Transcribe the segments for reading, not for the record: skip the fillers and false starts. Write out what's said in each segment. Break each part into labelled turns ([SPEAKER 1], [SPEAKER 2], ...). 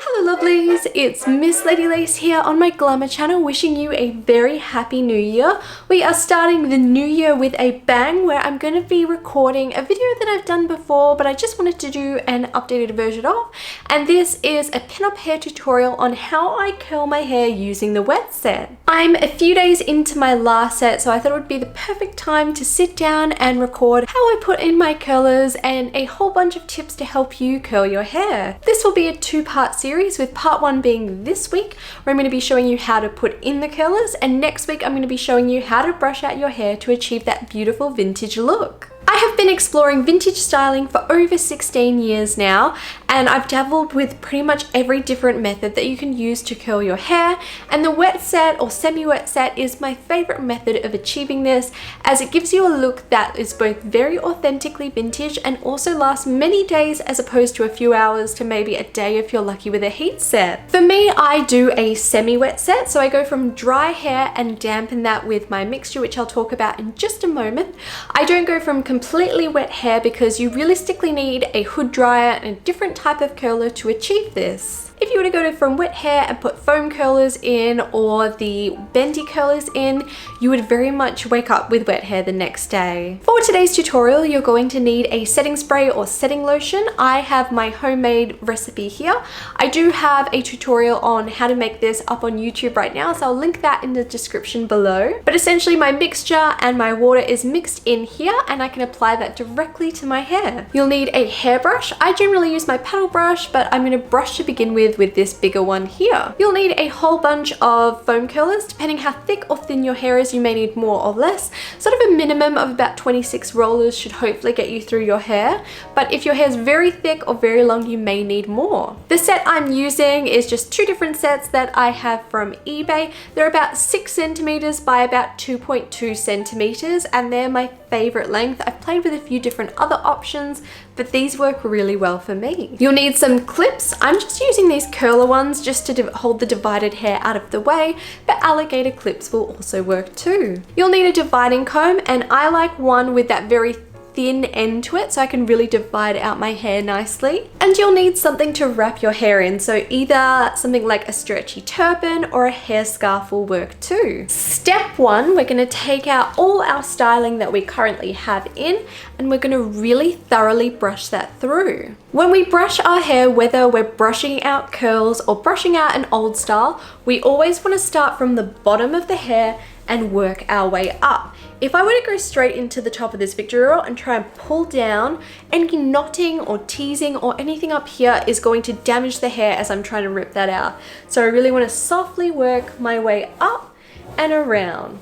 [SPEAKER 1] Hello lovelies, it's Miss Lady Lace here on my Glamour channel wishing you a very happy new year. We are starting the new year with a bang where I'm going to be recording a video that I've done before but I just wanted to do an updated version of, and this is a pin-up hair tutorial on how I curl my hair using the wet set. I'm a few days into my last set, so I thought it would be the perfect time to sit down and record how I put in my curlers and a whole bunch of tips to help you curl your hair. This will be a two-part series, with part one being this week where I'm going to be showing you how to put in the curlers, and next week I'm going to be showing you how to brush out your hair to achieve that beautiful vintage look. I have been exploring vintage styling for over 16 years now, and I've dabbled with pretty much every different method that you can use to curl your hair, and the wet set or semi-wet set is my favorite method of achieving this, as it gives you a look that is both very authentically vintage and also lasts many days as opposed to a few hours to maybe a day if you're lucky with a heat set. For me, I do a semi-wet set, so I go from dry hair and dampen that with my mixture, which I'll talk about in just a moment. I don't go from completely wet hair because you realistically need a hood dryer and a different type of curler to achieve this. If you were to go from wet hair and put foam curlers in or the bendy curlers in, you would very much wake up with wet hair the next day. For today's tutorial, you're going to need a setting spray or setting lotion. I have my homemade recipe here. I do have a tutorial on how to make this up on YouTube right now, so I'll link that in the description below. But essentially my mixture and my water is mixed in here, and I can apply that directly to my hair. You'll need a hairbrush. I generally use my paddle brush, but I'm going to brush to begin with this bigger one here. You'll need a whole bunch of foam curlers. Depending how thick or thin your hair is, you may need more or less. Sort of a minimum of about 26 rollers should hopefully get you through your hair, but if your hair is very thick or very long, you may need more. The set I'm using is just two different sets that I have from eBay. They're about 6 centimeters by about 2.2 centimeters, and they're my favorite length. I've played with a few different other options, but these work really well for me. You'll need some clips. I'm just using these curler ones just to hold the divided hair out of the way, but alligator clips will also work too. You'll need a dividing comb, and I like one with that very thin end to it so I can really divide out my hair nicely. And you'll need something to wrap your hair in, so either something like a stretchy turban or a hair scarf will work too. Step one, we're going to take out all our styling that we currently have in, and we're going to really thoroughly brush that through. When we brush our hair, whether we're brushing out curls or brushing out an old style, we always want to start from the bottom of the hair and work our way up. If I were to go straight into the top of this victory roll and try and pull down, any knotting or teasing or anything up here is going to damage the hair as I'm trying to rip that out. So I really want to softly work my way up and around.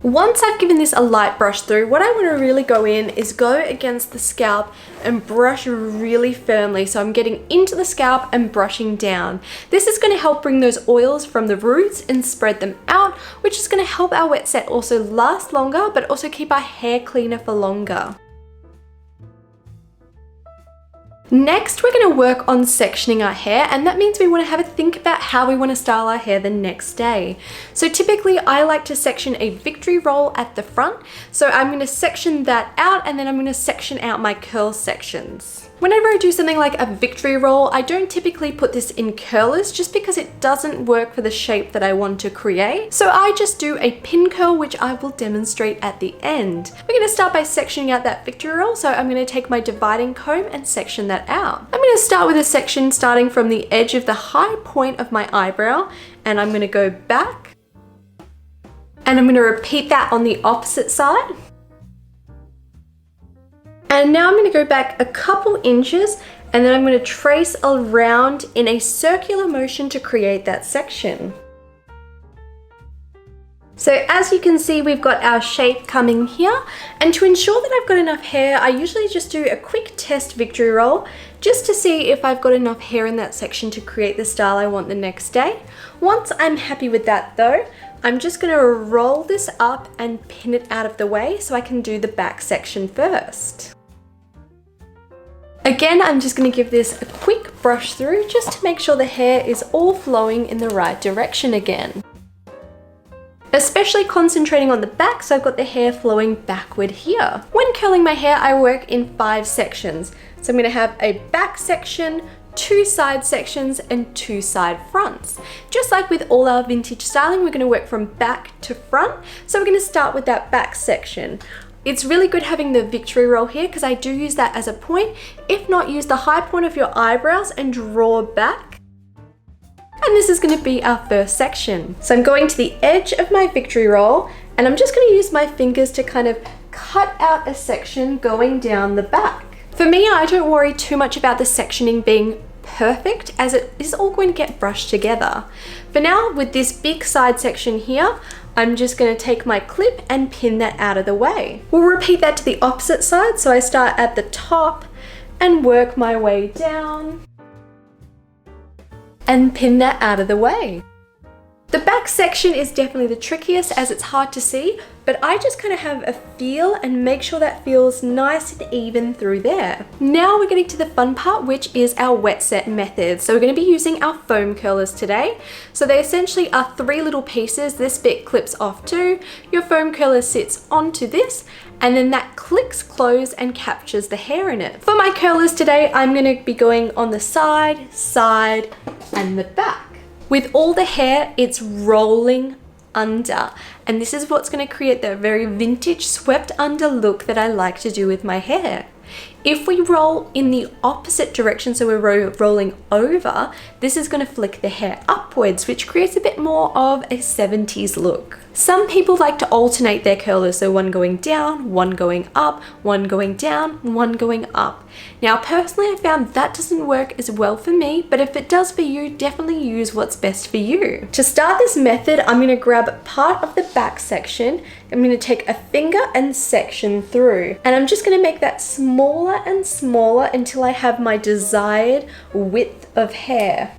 [SPEAKER 1] Once I've given this a light brush through, what I want to really go in is go against the scalp and brush really firmly, so I'm getting into the scalp and brushing down. This is going to help bring those oils from the roots and spread them out, which is going to help our wet set also last longer, but also keep our hair cleaner for longer. Next, we're going to work on sectioning our hair, and that means we want to have a think about how we want to style our hair the next day. So typically I like to section a victory roll at the front, so I'm going to section that out and then I'm going to section out my curl sections. Whenever I do something like a victory roll, I don't typically put this in curlers just because it doesn't work for the shape that I want to create. So I just do a pin curl, which I will demonstrate at the end. We're going to start by sectioning out that victory roll, so I'm going to take my dividing comb and section that out. I'm going to start with a section starting from the edge of the high point of my eyebrow, and I'm going to go back, and I'm going to repeat that on the opposite side. And now I'm going to go back a couple inches, and then I'm going to trace around in a circular motion to create that section. So as you can see, we've got our shape coming here, and to ensure that I've got enough hair, I usually just do a quick test victory roll just to see if I've got enough hair in that section to create the style I want the next day. Once I'm happy with that though, I'm just going to roll this up and pin it out of the way so I can do the back section first. Again, I'm just going to give this a quick brush through just to make sure the hair is all flowing in the right direction again. especially concentrating on the back so I've got the hair flowing backward here. When curling my hair, I work in 5 sections. So I'm going to have a back section, 2 side sections and 2 side fronts. Just like with all our vintage styling, we're going to work from back to front. So we're going to start with that back section. It's really good having the victory roll here because I do use that as a point. If not, use the high point of your eyebrows and draw back. And this is going to be our first section. So I'm going to the edge of my victory roll and I'm just going to use my fingers to kind of cut out a section going down the back. For me, I don't worry too much about the sectioning being perfect as it is all going to get brushed together. For now, with this big side section here, I'm just going to take my clip and pin that out of the way. We'll repeat that to the opposite side. So I start at the top and work my way down and pin that out of the way. The back section is definitely the trickiest as it's hard to see, but I just kind of have a feel and make sure that feels nice and even through there. Now we're getting to the fun part, which is our wet set method. So we're going to be using our foam curlers today. So they essentially are 3 little pieces. This bit clips off too. Your foam curler sits onto this and then that clicks closed and captures the hair in it. For my curlers today, I'm going to be going on the side, and the back. With all the hair, it's rolling under, and this is what's going to create that very vintage swept under look that I like to do with my hair. If we roll in the opposite direction, so we're rolling over, this is going to flick the hair upwards, which creates a bit more of a 70s look. Some people like to alternate their curlers, so one going down, one going up, one going down, one going up. Now personally, I found that doesn't work as well for me, but if it does for you, definitely use what's best for you. To start this method, I'm going to grab part of the back section. I'm going to take a finger and section through, and I'm just going to make that smaller and smaller until I have my desired width of hair.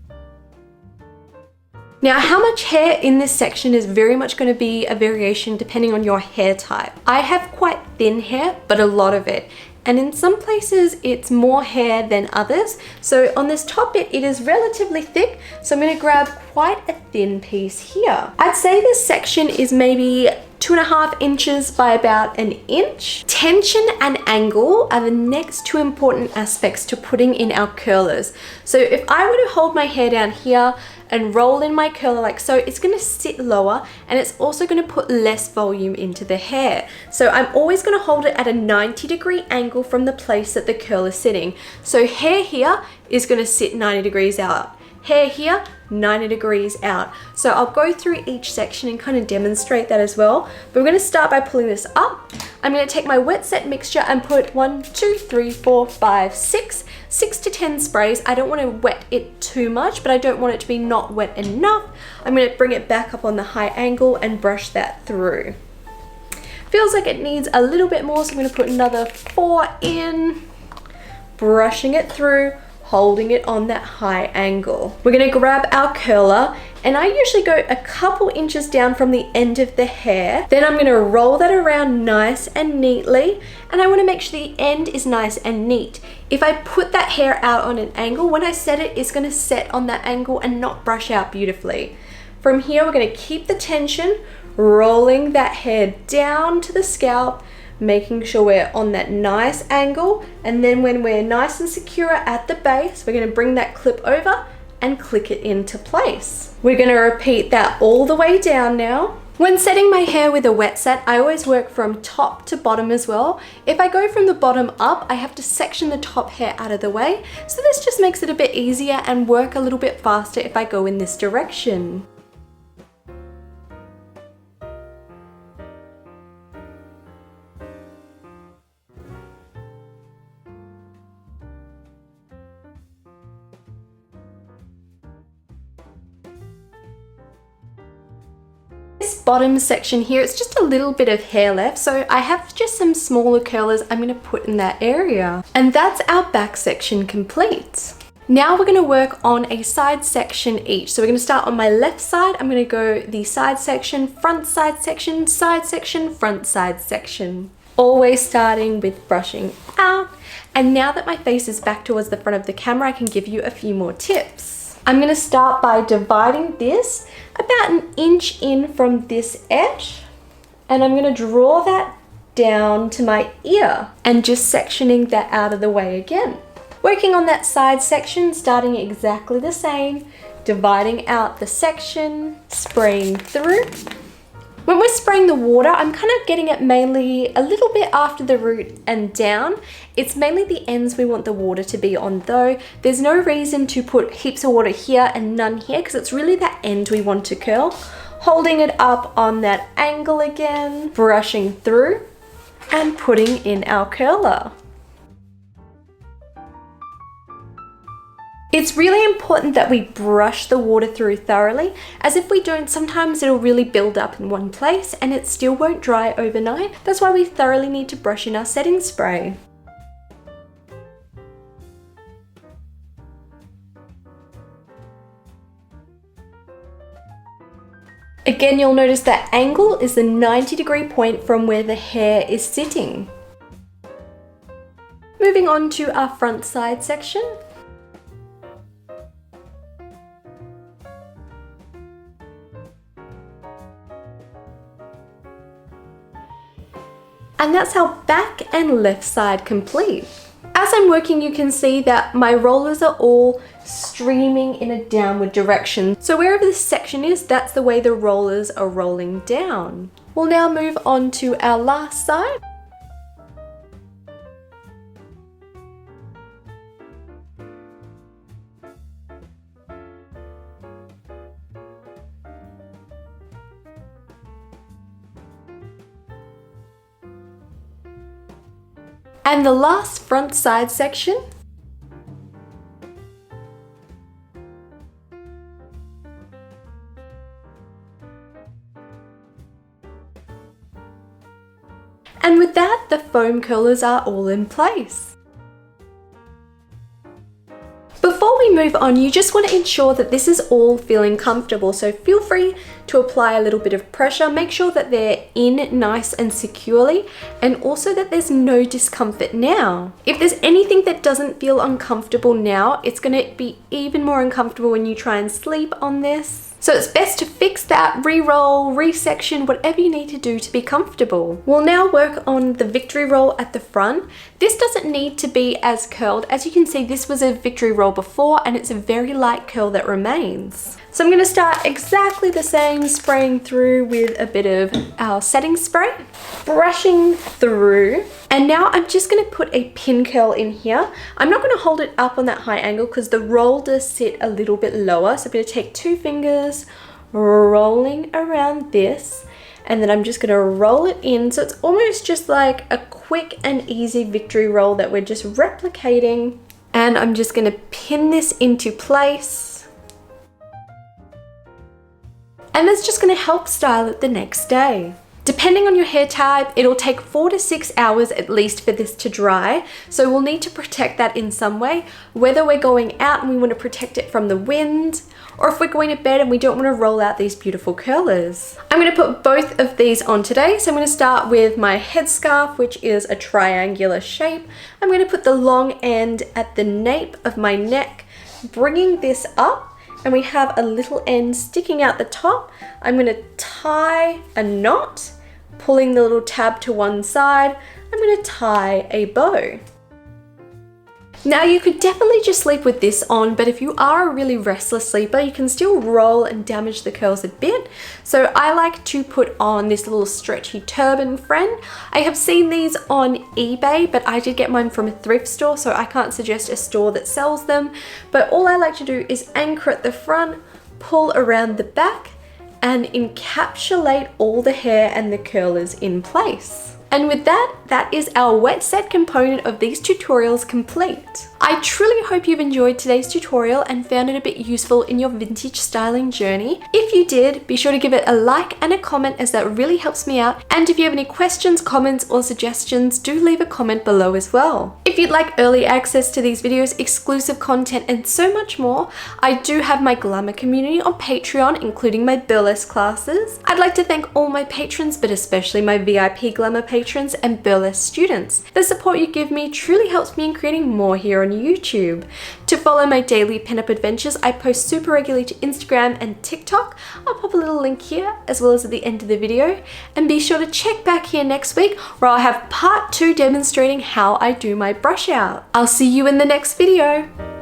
[SPEAKER 1] Now, how much hair in this section is very much going to be a variation depending on your hair type. I have quite thin hair, but a lot of it. And in some places it's more hair than others. So on this top bit, it is relatively thick. So I'm going to grab quite a thin piece here. I'd say this section is maybe 2.5 inches by about 1 inch. Tension and angle are the next 2 important aspects to putting in our curlers. So if I were to hold my hair down here and roll in my curler like so, it's going to sit lower and it's also going to put less volume into the hair. So I'm always going to hold it at a 90-degree angle from the place that the curl is sitting. So hair here is going to sit 90 degrees out. Hair here, 90 degrees out. So I'll go through each section and kind of demonstrate that as well. But we're going to start by pulling this up. I'm going to take my wet set mixture and put 1, 2, 3, 4, 5, 6 to 10 sprays. I don't want to wet it too much, but I don't want it to be not wet enough. I'm going to bring it back up on the high angle and brush that through. Feels like it needs a little bit more, so I'm going to put another 4 in, brushing it through, holding it on that high angle. We're going to grab our curler, and I usually go a couple inches down from the end of the hair. Then I'm going to roll that around nice and neatly, and I want to make sure the end is nice and neat. If I put that hair out on an angle, when I set it, it's going to set on that angle and not brush out beautifully. From here, we're going to keep the tension, rolling that hair down to the scalp, making sure we're on that nice angle, and then when we're nice and secure at the base, we're going to bring that clip over and click it into place. We're going to repeat that all the way down now. When setting my hair with a wet set, I always work from top to bottom as well. If I go from the bottom up, I have to section the top hair out of the way, so this just makes it a bit easier and work a little bit faster if I go in this direction. Bottom section here, it's just a little bit of hair left, so I have just some smaller curlers I'm going to put in that area. And that's our back section complete. Now we're going to work on a side section each. So we're going to start on my left side. I'm going to go the side section, front side section, front side section. Always starting with brushing out. And now that my face is back towards the front of the camera, I can give you a few more tips. I'm going to start by dividing this about 1 inch in from this edge, and I'm going to draw that down to my ear and just sectioning that out of the way again. Working on that side section, starting exactly the same, dividing out the section, spraying through. When we're spraying the water, I'm kind of getting it mainly a little bit after the root and down. It's mainly the ends we want the water to be on though. There's no reason to put heaps of water here and none here because it's really that end we want to curl. Holding it up on that angle again, brushing through and putting in our curler. It's really important that we brush the water through thoroughly, as if we don't, sometimes it'll really build up in one place and it still won't dry overnight. That's why we thoroughly need to brush in our setting spray. Again, you'll notice that angle is the 90-degree point from where the hair is sitting. Moving on to our front side section. And that's our back and left side complete. As I'm working, you can see that my rollers are all streaming in a downward direction. So wherever this section is, that's the way the rollers are rolling down. We'll now move on to our last side. And the last front side section. And with that, the foam curlers are all in place. Before we move on, you just want to ensure that this is all feeling comfortable. So feel free to apply a little bit of pressure. Make sure that they're in nice and securely, and also that there's no discomfort now. If there's anything that doesn't feel uncomfortable now, it's going to be even more uncomfortable when you try and sleep on this. So it's best to fix that, re-roll, resection, whatever you need to do to be comfortable. We'll now work on the victory roll at the front. This doesn't need to be as curled. As you can see, this was a victory roll before and it's a very light curl that remains. So I'm going to start exactly the same, spraying through with a bit of our setting spray, brushing through. And now I'm just going to put a pin curl in here. I'm not going to hold it up on that high angle because the roll does sit a little bit lower. So I'm going to take 2 fingers, rolling around this, and then I'm just going to roll it in. So it's almost just like a quick and easy victory roll that we're just replicating. And I'm just going to pin this into place. And that's just going to help style it the next day. Depending on your hair type, it'll take 4 to 6 hours at least for this to dry. So we'll need to protect that in some way, whether we're going out and we want to protect it from the wind, or if we're going to bed and we don't want to roll out these beautiful curlers. I'm going to put both of these on today. So I'm going to start with my headscarf, which is a triangular shape. I'm going to put the long end at the nape of my neck, bringing this up. And we have a little end sticking out the top. I'm going to tie a knot, pulling the little tab to one side. I'm going to tie a bow. Now you could definitely just sleep with this on, but if you are a really restless sleeper, you can still roll and damage the curls a bit. So I like to put on this little stretchy turban friend. I have seen these on eBay, but I did get mine from a thrift store, so I can't suggest a store that sells them. But all I like to do is anchor at the front, pull around the back, and encapsulate all the hair and the curlers in place. And with that, that is our wet set component of these tutorials complete. I truly hope you've enjoyed today's tutorial and found it a bit useful in your vintage styling journey. If you did, be sure to give it a like and a comment, as that really helps me out. And if you have any questions, comments, or suggestions, do leave a comment below as well. If you'd like early access to these videos, exclusive content, and so much more, I do have my glamour community on Patreon, including my burlesque classes. I'd like to thank all my patrons, but especially my VIP glamour patrons patrons and burlesque students. The support you give me truly helps me in creating more here on YouTube. To follow my daily pinup adventures, I post super regularly to Instagram and TikTok. I'll pop a little link here as well as at the end of the video. And be sure to check back here next week where I'll have part 2 demonstrating how I do my brush out. I'll see you in the next video.